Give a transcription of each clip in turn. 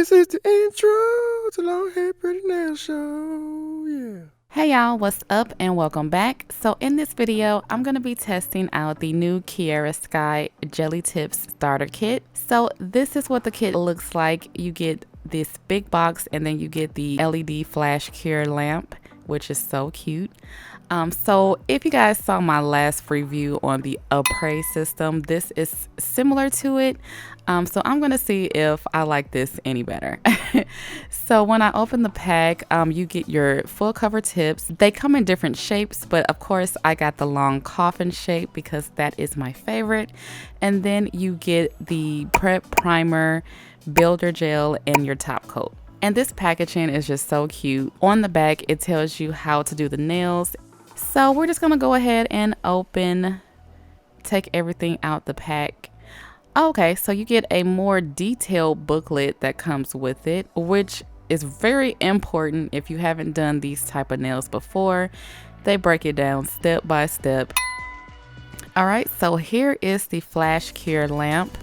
This is the intro to Long Hair Pretty Nail Show. Yeah. Hey y'all, what's up and welcome back. So in this video, I'm going to be testing out the new Kiara Sky Gelly Tips Starter Kit. So this is what the kit looks like. You get this big box and then you get the LED flash cure lamp, which is so cute. So if you guys saw my last review on the apres system, this is similar to it. So I'm gonna see if I like this any better. So when I open the pack, you get your full cover tips. They come in different shapes, but of course I got the long coffin shape because that is my favorite. And then you get the prep primer, builder gel, and your top coat. And this packaging is just so cute. On the back, it tells you how to do the nails. So we're just gonna go ahead and take everything out the pack. Okay, so you get a more detailed booklet that comes with it, which is very important if you haven't done these type of nails before. They break it down step by step. All right, so here is the flash cure lamp.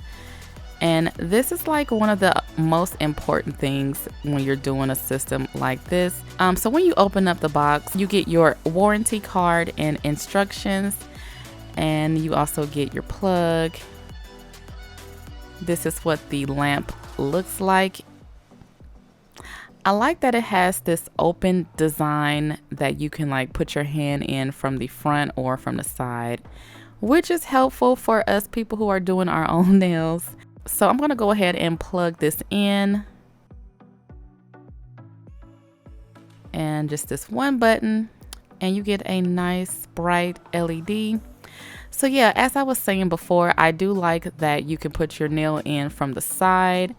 And this is like one of the most important things when you're doing a system like this. So when you open up the box, you get your warranty card and instructions, and you also get your plug. This is what the lamp looks like. I like that it has this open design that you can like put your hand in from the front or from the side, which is helpful for us people who are doing our own nails. So I'm gonna go ahead and plug this in. And just this one button, and you get a nice bright LED. So yeah, as I was saying before, I do like that you can put your nail in from the side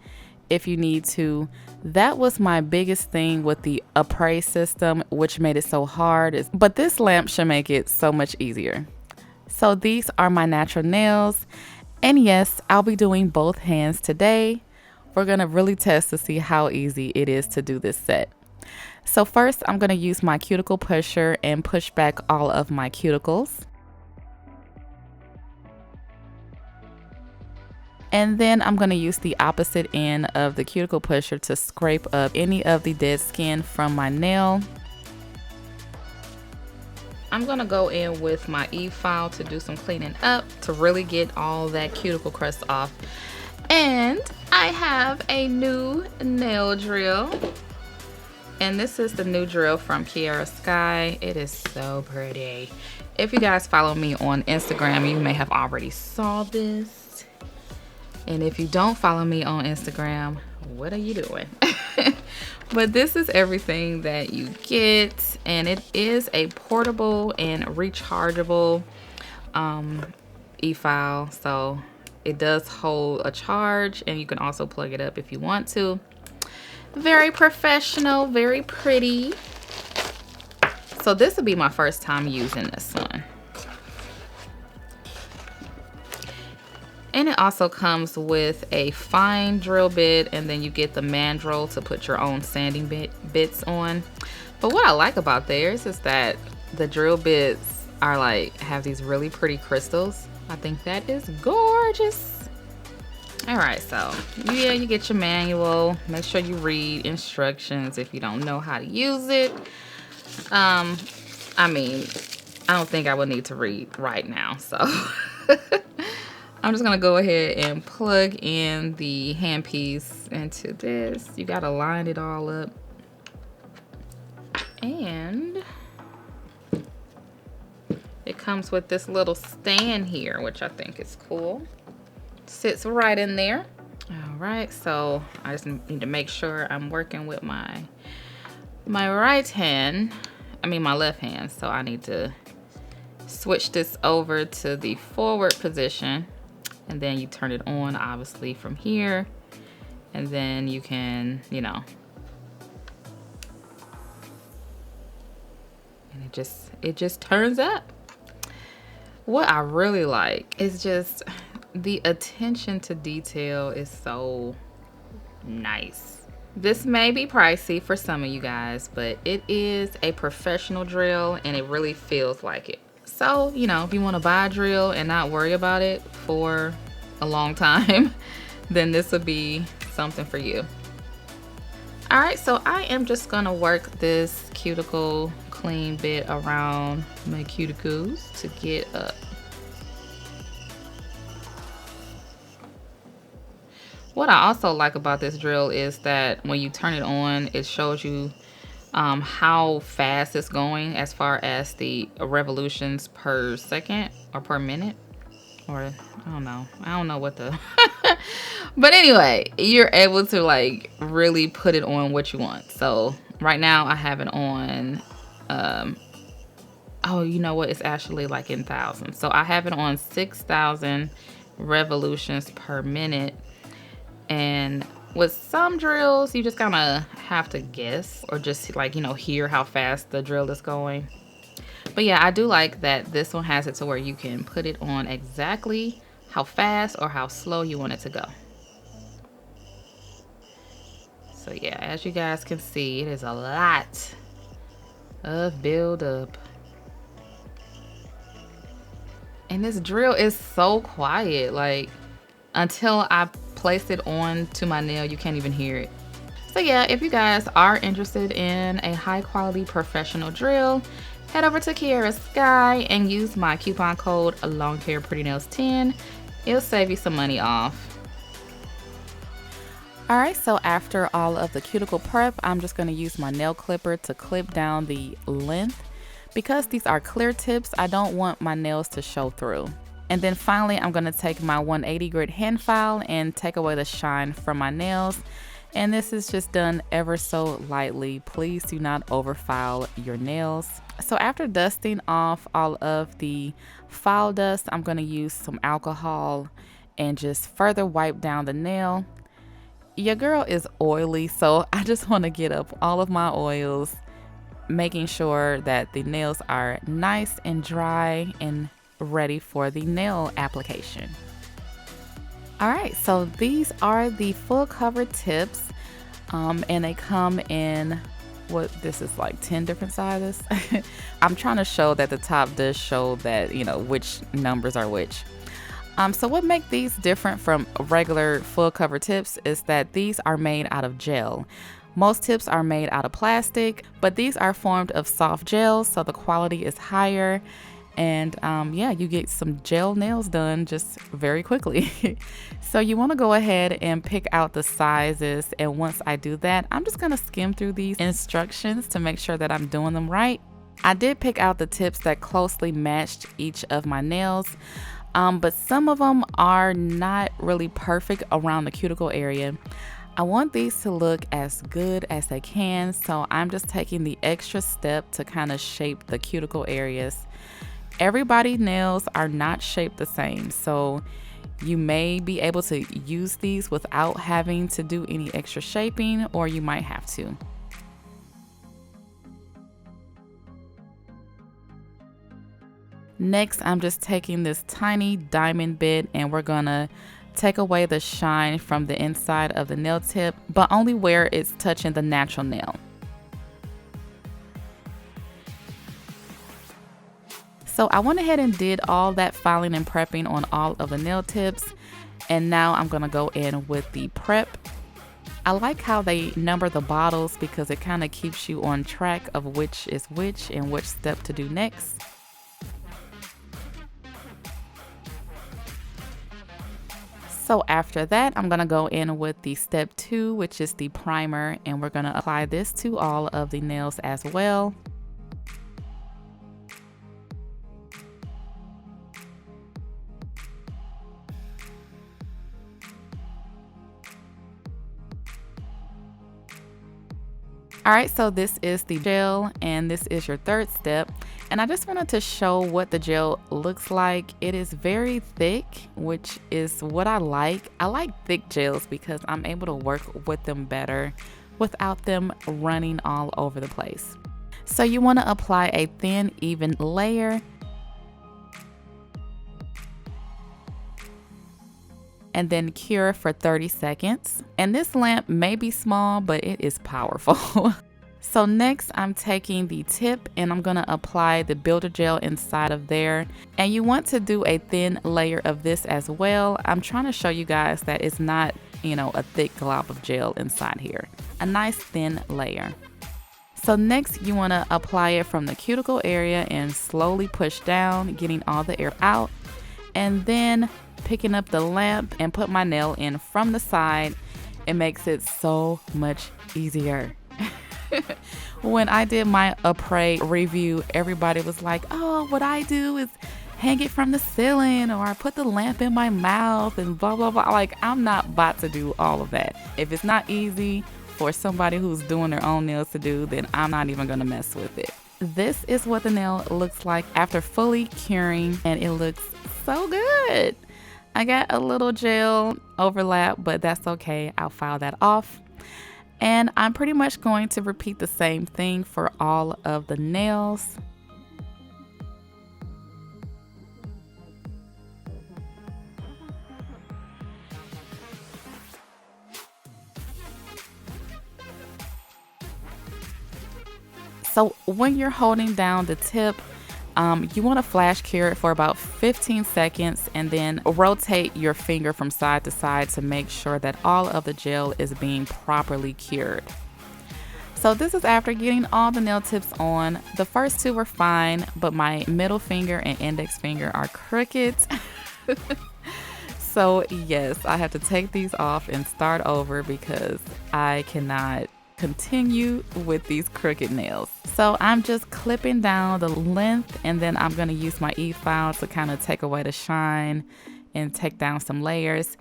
if you need to. That was my biggest thing with the apres system, which made it so hard, but this lamp should make it so much easier. So these are my natural nails. And yes, I'll be doing both hands today. We're gonna really test to see how easy it is to do this set. So first, I'm gonna use my cuticle pusher and push back all of my cuticles. And then I'm gonna use the opposite end of the cuticle pusher to scrape up any of the dead skin from my nail. I'm gonna go in with my e-file to do some cleaning up to really get all that cuticle crust off. And I have a new nail drill. And this is the new drill from Kiara Sky. It is so pretty. If you guys follow me on Instagram, you may have already saw this. And if you don't follow me on Instagram, what are you doing? But this is everything that you get, and it is a portable and rechargeable e-file, so it does hold a charge, and you can also plug it up if you want to. Very professional, very pretty. So this will be my first time using this one. And it also comes with a fine drill bit, and then you get the mandrel to put your own sanding bits on. But what I like about theirs is that the drill bits are have these really pretty crystals. I think that is gorgeous. All right, so yeah, you get your manual. Make sure you read instructions if you don't know how to use it. I mean, I don't think I would need to read right now, so. I'm just gonna go ahead and plug in the handpiece into this. You gotta line it all up. And it comes with this little stand here, which I think is cool. Sits right in there. All right, so I just need to make sure I'm working with my right hand. I mean my left hand, so I need to switch this over to the forward position. And then you turn it on, obviously, from here. And then you can, and it just turns up. What I really like is just the attention to detail is so nice. This may be pricey for some of you guys, but it is a professional drill and it really feels like it. So, if you want to buy a drill and not worry about it for a long time, then this would be something for you. All right, so I am just gonna work this cuticle clean bit around my cuticles to get up. What I also like about this drill is that when you turn it on, it shows you how fast it's going as far as the revolutions per second or per minute, or I don't know what the but anyway, you're able to like really put it on what you want. So right now I have it on oh, you know what, it's actually like in thousands. So I have it on 6,000 revolutions per minute. And with some drills, you just kind of have to guess or just like, hear how fast the drill is going. But yeah, I do like that this one has it to where you can put it on exactly how fast or how slow you want it to go. So yeah, as you guys can see, it is a lot of build up. And this drill is so quiet, like until I place it on to my nail, you can't even hear it. So yeah, if you guys are interested in a high quality professional drill, head over to Kiara Sky and use my coupon code LongHairPrettyNails10. It'll save you some money off. All right, so after all of the cuticle prep, I'm just going to use my nail clipper to clip down the length. Because these are clear tips, I don't want my nails to show through. And then finally, I'm going to take my 180 grit hand file and take away the shine from my nails. And this is just done ever so lightly. Please do not overfile your nails. So after dusting off all of the file dust, I'm going to use some alcohol and just further wipe down the nail. Your girl is oily, so I just want to get up all of my oils, making sure that the nails are nice and dry and ready for the nail application. All right, so these are the full cover tips, and they come in this is like 10 different sizes. I'm trying to show that the top does show that, which numbers are which. So what makes these different from regular full cover tips is that these are made out of gel. Most tips are made out of plastic, but these are formed of soft gels, so the quality is higher. And yeah, you get some gel nails done just very quickly. So you want to go ahead and pick out the sizes. And once I do that, I'm just going to skim through these instructions to make sure that I'm doing them right. I did pick out the tips that closely matched each of my nails. But some of them are not really perfect around the cuticle area. I want these to look as good as they can, so I'm just taking the extra step to kind of shape the cuticle areas. Everybody's nails are not shaped the same, so you may be able to use these without having to do any extra shaping, or you might have to. Next, I'm just taking this tiny diamond bit and we're gonna take away the shine from the inside of the nail tip, but only where it's touching the natural nail. So I went ahead and did all that filing and prepping on all of the nail tips, and now I'm gonna go in with the prep. I like how they number the bottles because it kind of keeps you on track of which is which and which step to do next. So after that, I'm gonna go in with the step 2, which is the primer, and we're gonna apply this to all of the nails as well. All right, so this is the gel and this is your third step. And I just wanted to show what the gel looks like. It is very thick, which is what I like. I like thick gels because I'm able to work with them better without them running all over the place. So you want to apply a thin, even layer. And then cure for 30 seconds. And this lamp may be small, but it is powerful. So next I'm taking the tip and I'm gonna apply the builder gel inside of there. And you want to do a thin layer of this as well. I'm trying to show you guys that it's not, a thick glob of gel inside here. a nice thin layer. So next you want to apply it from the cuticle area and slowly push down, getting all the air out. And then picking up the lamp and put my nail in from the side. It makes it so much easier. When I did my apres review, everybody was like, oh, what I do is hang it from the ceiling, or I put the lamp in my mouth and blah, blah, blah. Like, I'm not about to do all of that. If it's not easy for somebody who's doing their own nails to do, then I'm not even gonna mess with it. This is what the nail looks like after fully curing, and it looks so good. I got a little gel overlap, but that's okay. I'll file that off. And I'm pretty much going to repeat the same thing for all of the nails. So when you're holding down the tip, you want to flash cure it for about 15 seconds and then rotate your finger from side to side to make sure that all of the gel is being properly cured. So this is after getting all the nail tips on. The first two were fine, but my middle finger and index finger are crooked. So yes, I have to take these off and start over because I cannot continue with these crooked nails. So I'm just clipping down the length, and then I'm going to use my e-file to kind of take away the shine and take down some layers.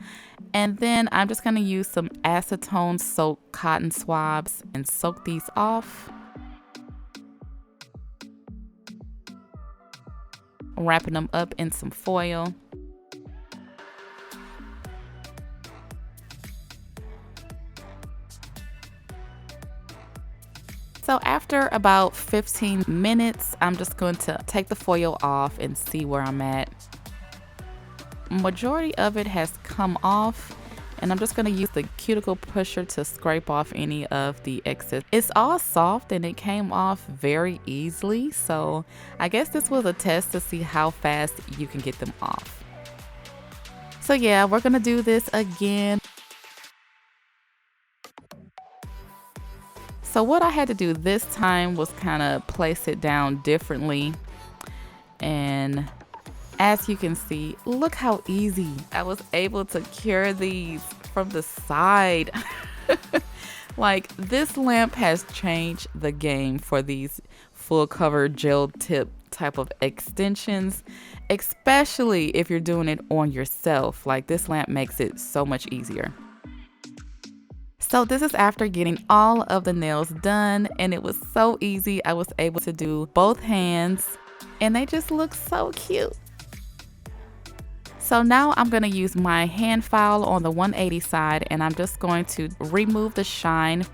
And then I'm just going to use some acetone soaked cotton swabs and soak these off. Wrapping them up in some foil. So after about 15 minutes, I'm just going to take the foil off and see where I'm at. Majority of it has come off, and I'm just going to use the cuticle pusher to scrape off any of the excess. It's all soft and it came off very easily, so I guess this was a test to see how fast you can get them off. So yeah, we're going to do this again. So what I had to do this time was kind of place it down differently. And as you can see, look how easy I was able to cure these from the side. Like, this lamp has changed the game for these full cover gel tip type of extensions, especially if you're doing it on yourself. Like, this lamp makes it so much easier. So this is after getting all of the nails done, and it was so easy. I was able to do both hands and they just look so cute. So now I'm going to use my hand file on the 180 side, and I'm just going to remove the shine.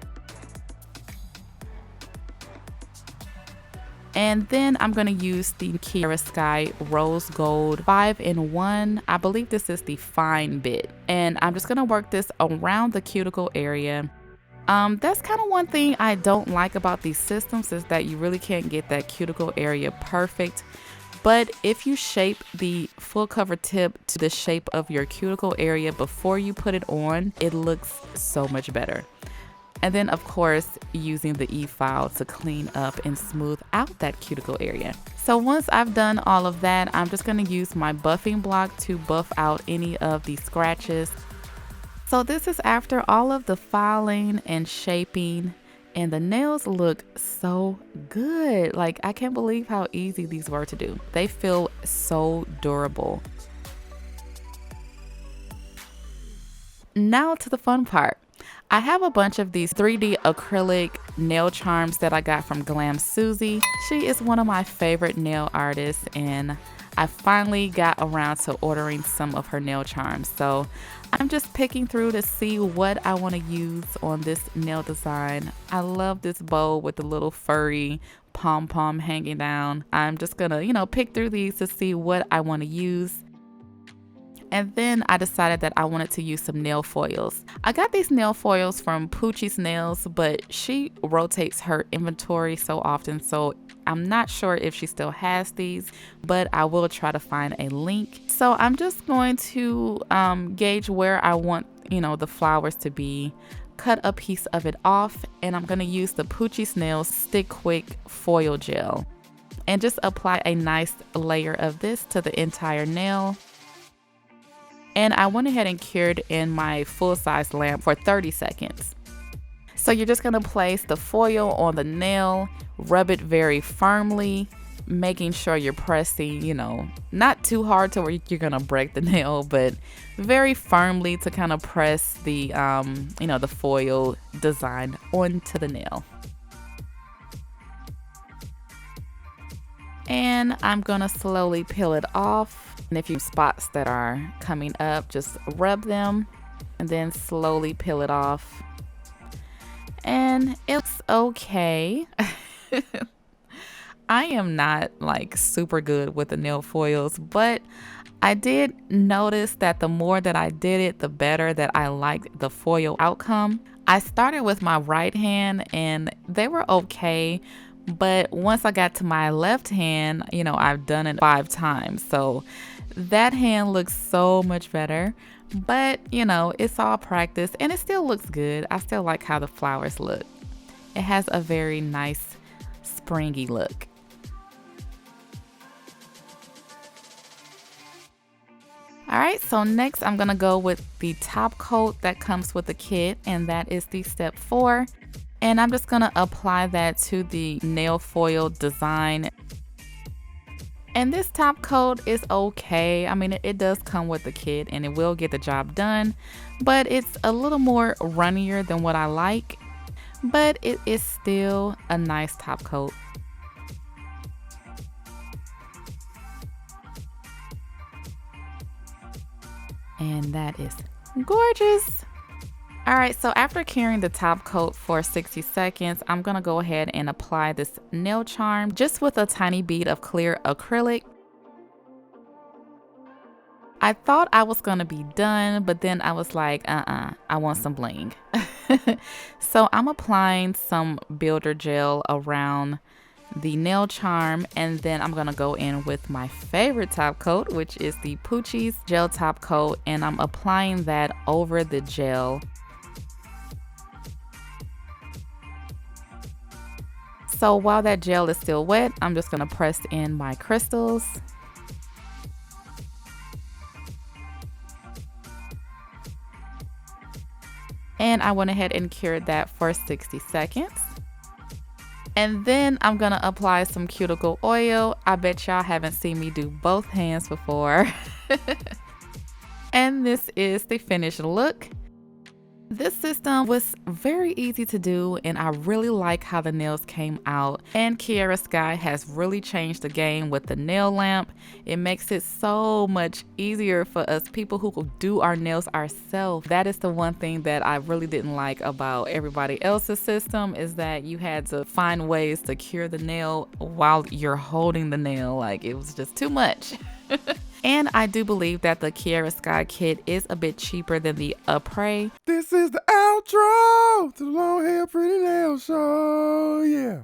And then I'm going to use the Kiara Sky Rose Gold 5-in-1. I believe this is the fine bit. And I'm just going to work this around the cuticle area. That's kind of one thing I don't like about these systems, is that you really can't get that cuticle area perfect. But if you shape the full cover tip to the shape of your cuticle area before you put it on, it looks so much better. And then, of course, using the e-file to clean up and smooth out that cuticle area. So once I've done all of that, I'm just going to use my buffing block to buff out any of the scratches. So this is after all of the filing and shaping, and the nails look so good. Like, I can't believe how easy these were to do. They feel so durable. Now to the fun part. I have a bunch of these 3D acrylic nail charms that I got from Glam Susie. She is one of my favorite nail artists, and I finally got around to ordering some of her nail charms. So I'm just picking through to see what I want to use on this nail design. I love this bow with the little furry pom-pom hanging down. I'm just gonna, pick through these to see what I want to use. And then I decided that I wanted to use some nail foils. I got these nail foils from Poochie's Nails, but she rotates her inventory so often, so I'm not sure if she still has these, but I will try to find a link. So I'm just going to gauge where I want, the flowers to be, cut a piece of it off, and I'm gonna use the Poochie Snail Stick Quick foil gel and just apply a nice layer of this to the entire nail. And I went ahead and cured in my full-size lamp for 30 seconds. So you're just gonna place the foil on the nail, rub it very firmly, making sure you're pressing, not too hard to where you're gonna break the nail, but very firmly to kind of press the, the foil design onto the nail. And I'm gonna slowly peel it off. And if you have spots that are coming up, just rub them and then slowly peel it off. And it's okay. I am not like super good with the nail foils, but I did notice that the more that I did it, the better that I liked the foil outcome. I started with my right hand and they were okay, but once I got to my left hand, I've done it 5 times. So that hand looks so much better, but it's all practice and it still looks good. I still like how the flowers look. It has a very nice springy look. All right, so next I'm gonna go with the top coat that comes with the kit, and that is the step 4. And I'm just gonna apply that to the nail foil design. And this top coat is okay. I mean, it does come with the kit and it will get the job done, but it's a little more runnier than what I like, but it is still a nice top coat. And that is gorgeous. All right, so after curing the top coat for 60 seconds, I'm gonna go ahead and apply this nail charm just with a tiny bead of clear acrylic. I thought I was gonna be done, but then I was like, I want some bling. So I'm applying some builder gel around the nail charm, and then I'm gonna go in with my favorite top coat, which is the Poochie's gel top coat, and I'm applying that over the gel. So while that gel is still wet, I'm just gonna press in my crystals. And I went ahead and cured that for 60 seconds. And then I'm gonna apply some cuticle oil. I bet y'all haven't seen me do both hands before. And this is the finished look. This system was very easy to do, and I really like how the nails came out. And Kiara Sky has really changed the game with the nail lamp. It makes it so much easier for us people who do our nails ourselves. That is the one thing that I really didn't like about everybody else's system, is that you had to find ways to cure the nail while you're holding the nail. Like, it was just too much. And I do believe that the Kiara Sky kit is a bit cheaper than the apres. This is the outro to the Long Hair Pretty Nail Show, yeah.